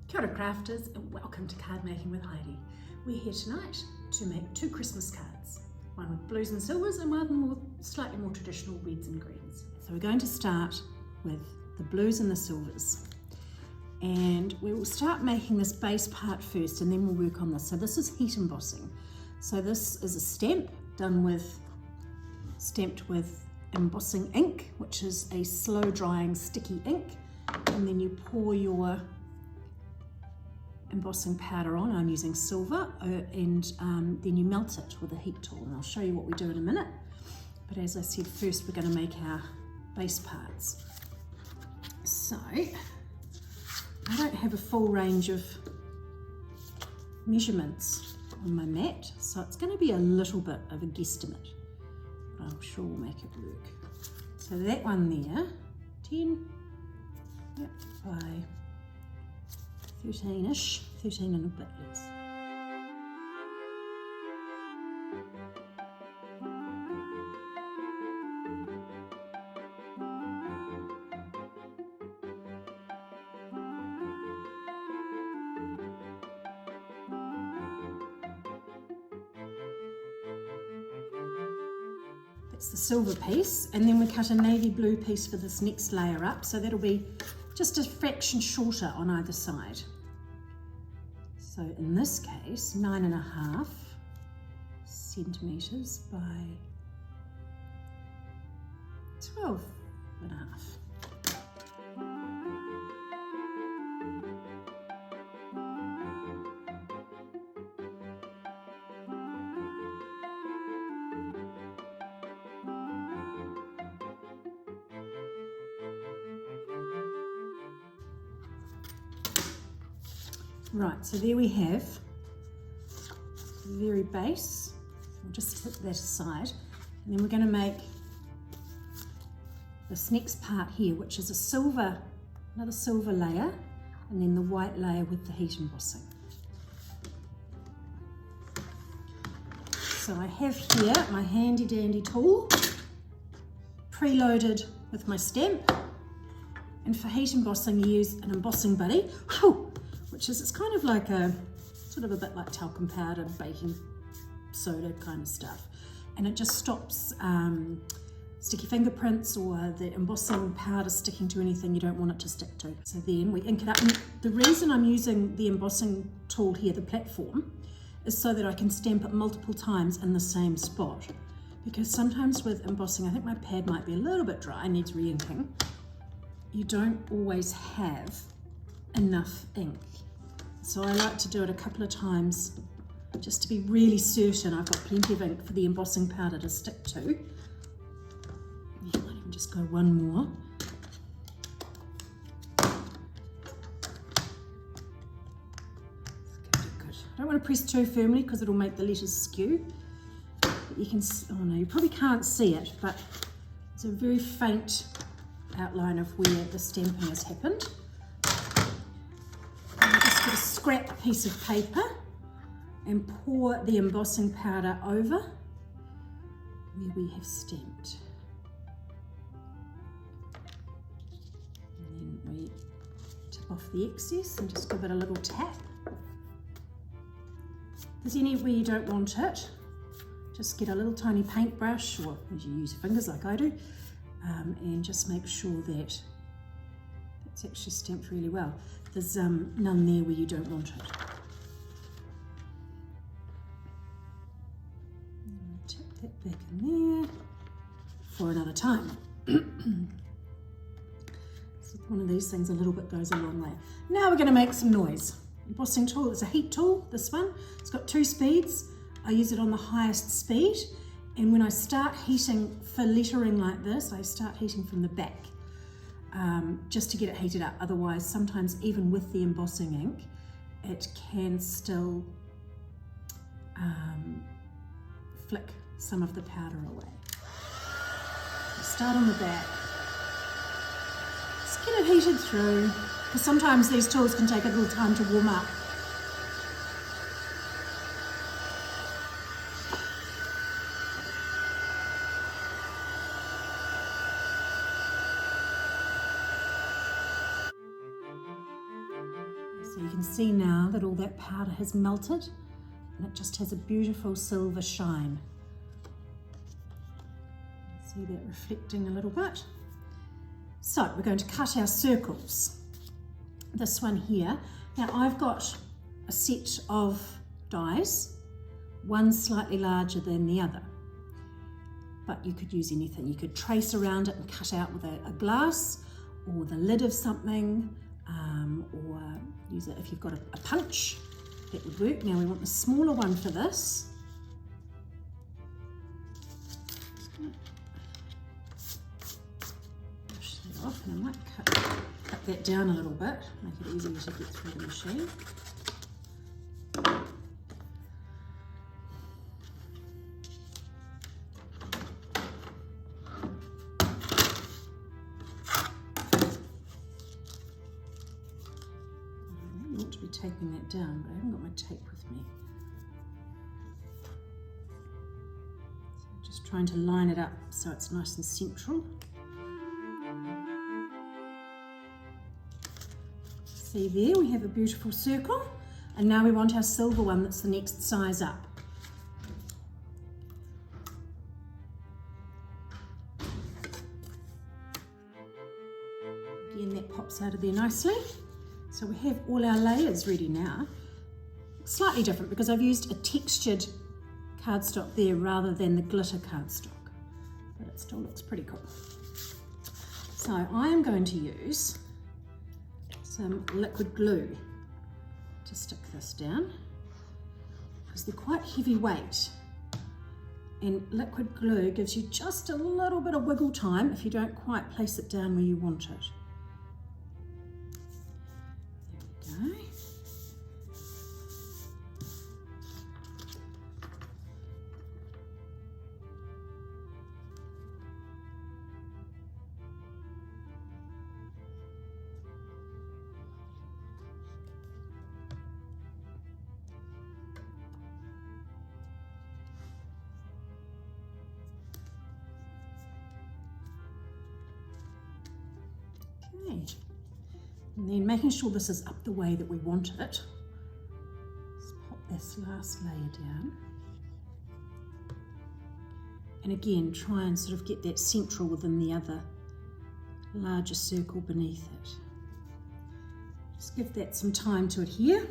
Kia ora crafters and welcome to Card Making with Heidi. We're here tonight to make two Christmas cards, one with blues and silvers and one with slightly more traditional reds and greens. So we're going to start with the blues and the silvers, and we will start making this base part first and then we'll work on this. So this is heat embossing. So this is a stamp stamped with embossing ink, which is a slow drying sticky ink, and then you pour your embossing powder on. I'm using silver, and then you melt it with a heat tool, and I'll show you what we do in a minute. But as I said, first we're going to make our base parts. So I don't have a full range of measurements on my mat, so it's going to be a little bit of a guesstimate, but I'm sure we'll make it work. So that one there, 10 by 13-ish, 13 and a bit less. That's the silver piece, and then we cut a navy blue piece for this next layer up, so that'll be just a fraction shorter on either side. So in this case, 9.5 centimeters by 12.5. Right, so there we have the very base. We'll just put that aside, and then we're going to make this next part here, which is another silver layer, and then the white layer with the heat embossing. So I have here my handy dandy tool, preloaded with my stamp, and for heat embossing you use an embossing buddy. Which is, it's kind of like a bit like talcum powder, baking soda kind of stuff, and it just stops sticky fingerprints or the embossing powder sticking to anything you don't want it to stick to. So then we ink it up, and the reason I'm using the embossing tool here, the platform, is so that I can stamp it multiple times in the same spot, because sometimes with embossing, I think my pad might be a little bit dry, needs re-inking, you don't always have enough ink. So I like to do it a couple of times just to be really certain I've got plenty of ink for the embossing powder to stick to. You might even just go one more. Good. I don't want to press too firmly because it'll make the letters skew. But you can, oh no, you probably can't see it, but it's a very faint outline of where the stamping has happened. Get a scrap piece of paper and pour the embossing powder over where we have stamped. And then we tip off the excess and just give it a little tap. If there's anywhere you don't want it, just get a little tiny paintbrush, or you use your fingers like I do, and just make sure that it's actually stamped really well. There's none there where you don't want it. Tip that back in there for another time. So one of these things a little bit goes a long way. Now we're going to make some noise. Embossing tool is a heat tool, this one. It's got 2 speeds. I use it on the highest speed, and when I start heating for lettering like this, I start heating from the back. Just to get it heated up. Otherwise, sometimes even with the embossing ink, it can still flick some of the powder away. So start on the back. Just get it heated through, because sometimes these tools can take a little time to warm up. So you can see now that all that powder has melted and it just has a beautiful silver shine. See that reflecting a little bit. So we're going to cut our circles. This one here. Now I've got a set of dies, one slightly larger than the other, but you could use anything. You could trace around it and cut out with a glass or the lid of something, or use it if you've got a punch, that would work. Now we want the smaller one for this. Push that off, and I might cut that down a little bit, make it easier to get through the machine. Taping that down, but I haven't got my tape with me. So just trying to line it up so it's nice and central. See there, we have a beautiful circle, and now we want our silver one that's the next size up. Again, that pops out of there nicely. So we have all our layers ready now. Slightly different because I've used a textured cardstock there rather than the glitter cardstock, but it still looks pretty cool. So I am going to use some liquid glue to stick this down because they're quite heavyweight, and liquid glue gives you just a little bit of wiggle time if you don't quite place it down where you want it. Okay, and then making sure this is up the way that we want it. Let's pop this last layer down. And again, try and sort of get that central within the other larger circle beneath it. Just give that some time to adhere.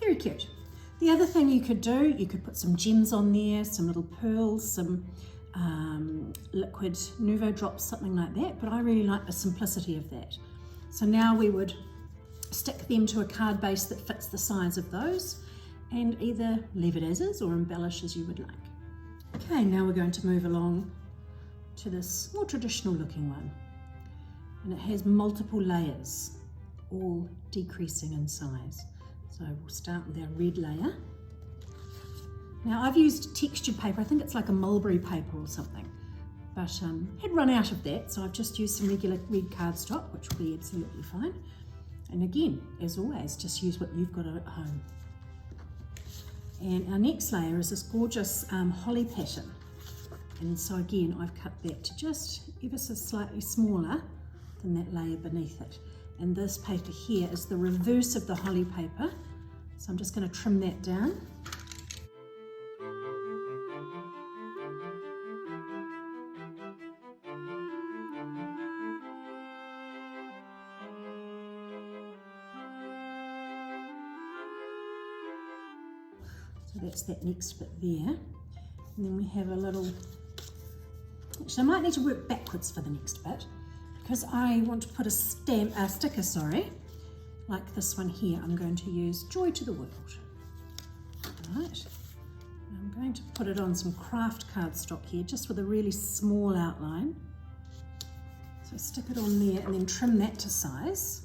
Very cute. The other thing you could do, you could put some gems on there, some little pearls, some liquid Nuvo drops, something like that, but I really like the simplicity of that. So now we would stick them to a card base that fits the size of those and either leave it as is or embellish as you would like. Okay, now we're going to move along to this more traditional looking one, and it has multiple layers, all decreasing in size. So we'll start with our red layer. Now I've used textured paper, I think it's like a mulberry paper or something, but had run out of that, so I've just used some regular red cardstock, which will be absolutely fine. And again, as always, just use what you've got at home. And our next layer is this gorgeous holly pattern. And so again, I've cut that to just ever so slightly smaller than that layer beneath it. And this paper here is the reverse of the holly paper. So I'm just going to trim that down. So that's that next bit there. And then we have a little, actually I might need to work backwards for the next bit because I want to put a sticker, like this one here. I'm going to use Joy to the World. Right. I'm going to put it on some craft cardstock here, just with a really small outline. So stick it on there and then trim that to size.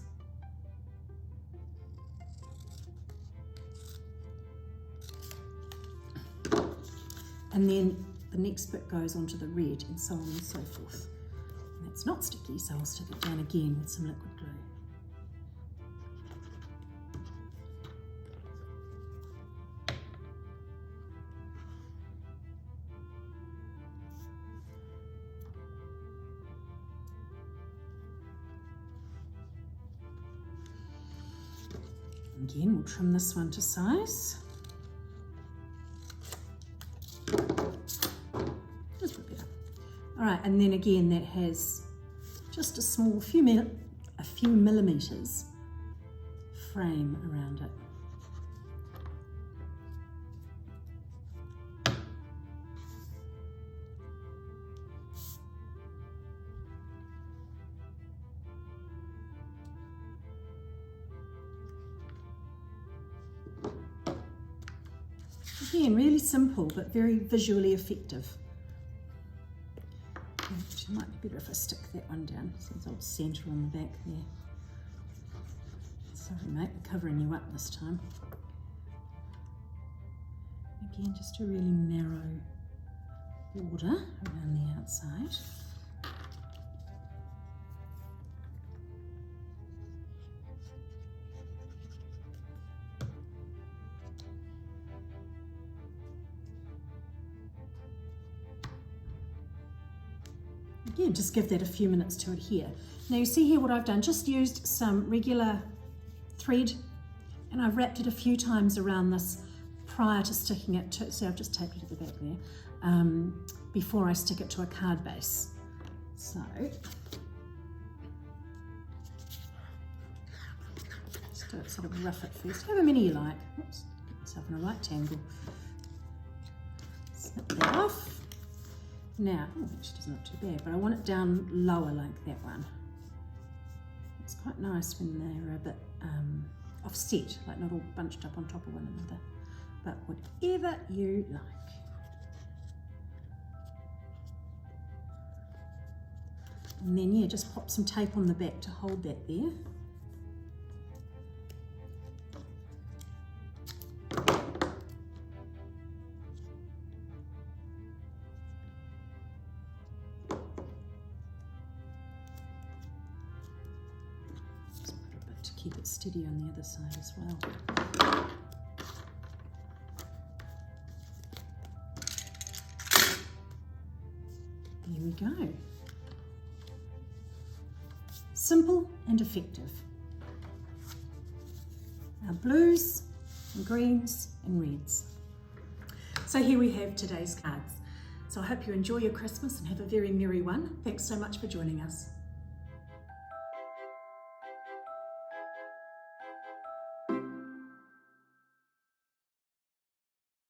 And then the next bit goes onto the red, and so on and so forth. And that's not sticky, so I'll stick it down again with some liquid glue. Again, we'll trim this one to size. Just a bit better. All right, and then again, that has just a small few millimeters frame around it. Again, really simple, but very visually effective. Actually, it might be better if I stick that one down, since I'll centre on the back there. Sorry mate, I'm covering you up this time. Again, just a really narrow border around the outside. Again, just give that a few minutes to adhere. Now you see here what I've done, just used some regular thread and I've wrapped it a few times around this prior to sticking it to, so I've just taped it at the back there, before I stick it to a card base. So, just sort of rough it first, however many you like. Oops, get myself in a right angle. Snip that off. Now, oh, actually doesn't look too bad, but I want it down lower like that one. It's quite nice when they're a bit offset, like not all bunched up on top of one another, but whatever you like. And then yeah, just pop some tape on the back to hold that there. Keep it steady on the other side as well. There we go. Simple and effective. Our blues and greens and reds. So here we have today's cards. So I hope you enjoy your Christmas and have a very merry one. Thanks so much for joining us.